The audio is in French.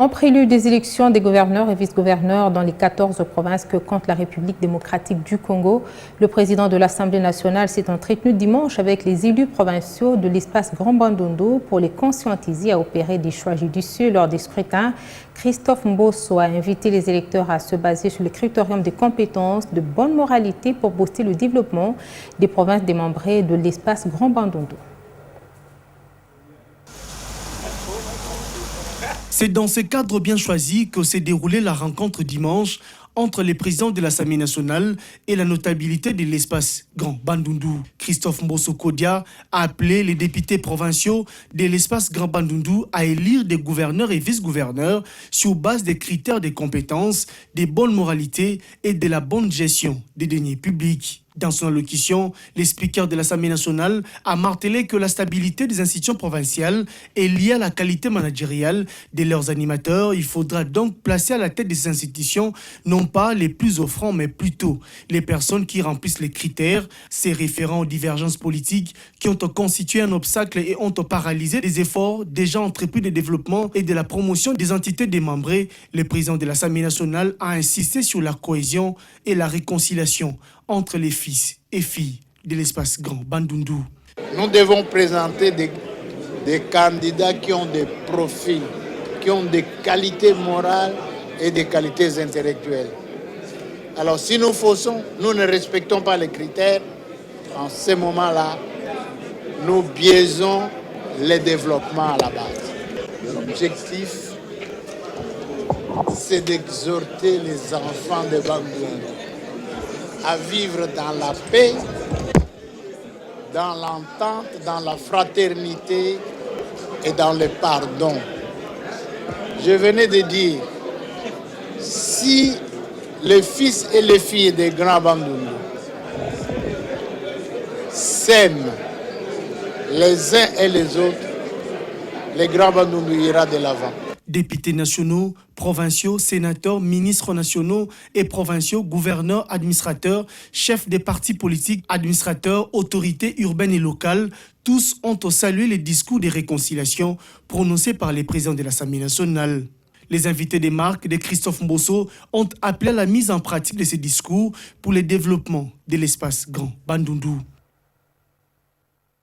En prélude des élections des gouverneurs et vice-gouverneurs dans les 14 provinces que compte la République démocratique du Congo, le président de l'Assemblée nationale s'est entretenu dimanche avec les élus provinciaux de l'espace Grand Bandundu pour les conscientiser à opérer des choix judicieux lors des scrutins. Christophe Mbosso a invité les électeurs à se baser sur le critérium des compétences, de bonne moralité pour booster le développement des provinces démembrées de l'espace Grand Bandundu. C'est dans ce cadre bien choisi que s'est déroulée la rencontre dimanche entre les présidents de l'Assemblée nationale et la notabilité de l'espace Grand Bandundu. Christophe Mbosso Kodia a appelé les députés provinciaux de l'espace Grand Bandundu à élire des gouverneurs et vice-gouverneurs sur base des critères de compétences, des bonnes moralités et de la bonne gestion des deniers publics. Dans son allocution, le speaker de l'Assemblée nationale a martelé que la stabilité des institutions provinciales est liée à la qualité managériale de leurs animateurs. Il faudra donc placer à la tête de ces institutions non pas les plus offrants, mais plutôt les personnes qui remplissent les critères, ces référents aux divergences politiques qui ont constitué un obstacle et ont paralysé les efforts déjà entrepris de développement et de la promotion des entités démembrées. Le président de l'Assemblée nationale a insisté sur la cohésion et la réconciliation entre les fils et filles de l'espace Grand Bandundu. Nous devons présenter des candidats qui ont des profils, qui ont des qualités morales et des qualités intellectuelles. Alors si nous faussons, nous ne respectons pas les critères, en ce moment-là, nous biaisons le développement à la base. L'objectif, c'est d'exhorter les enfants de Bandundu à vivre dans la paix, dans l'entente, dans la fraternité et dans le pardon. Je venais de dire, si les fils et les filles des Grands Bandundu s'aiment les uns et les autres, les Grands Bandundu ira de l'avant. Députés nationaux, provinciaux, sénateurs, ministres nationaux et provinciaux, gouverneurs, administrateurs, chefs des partis politiques, administrateurs, autorités urbaines et locales, tous ont salué les discours de réconciliation prononcés par les présidents de l'Assemblée nationale. Les invités des marques de Christophe Mbosso ont appelé à la mise en pratique de ces discours pour le développement de l'espace Grand Bandundu.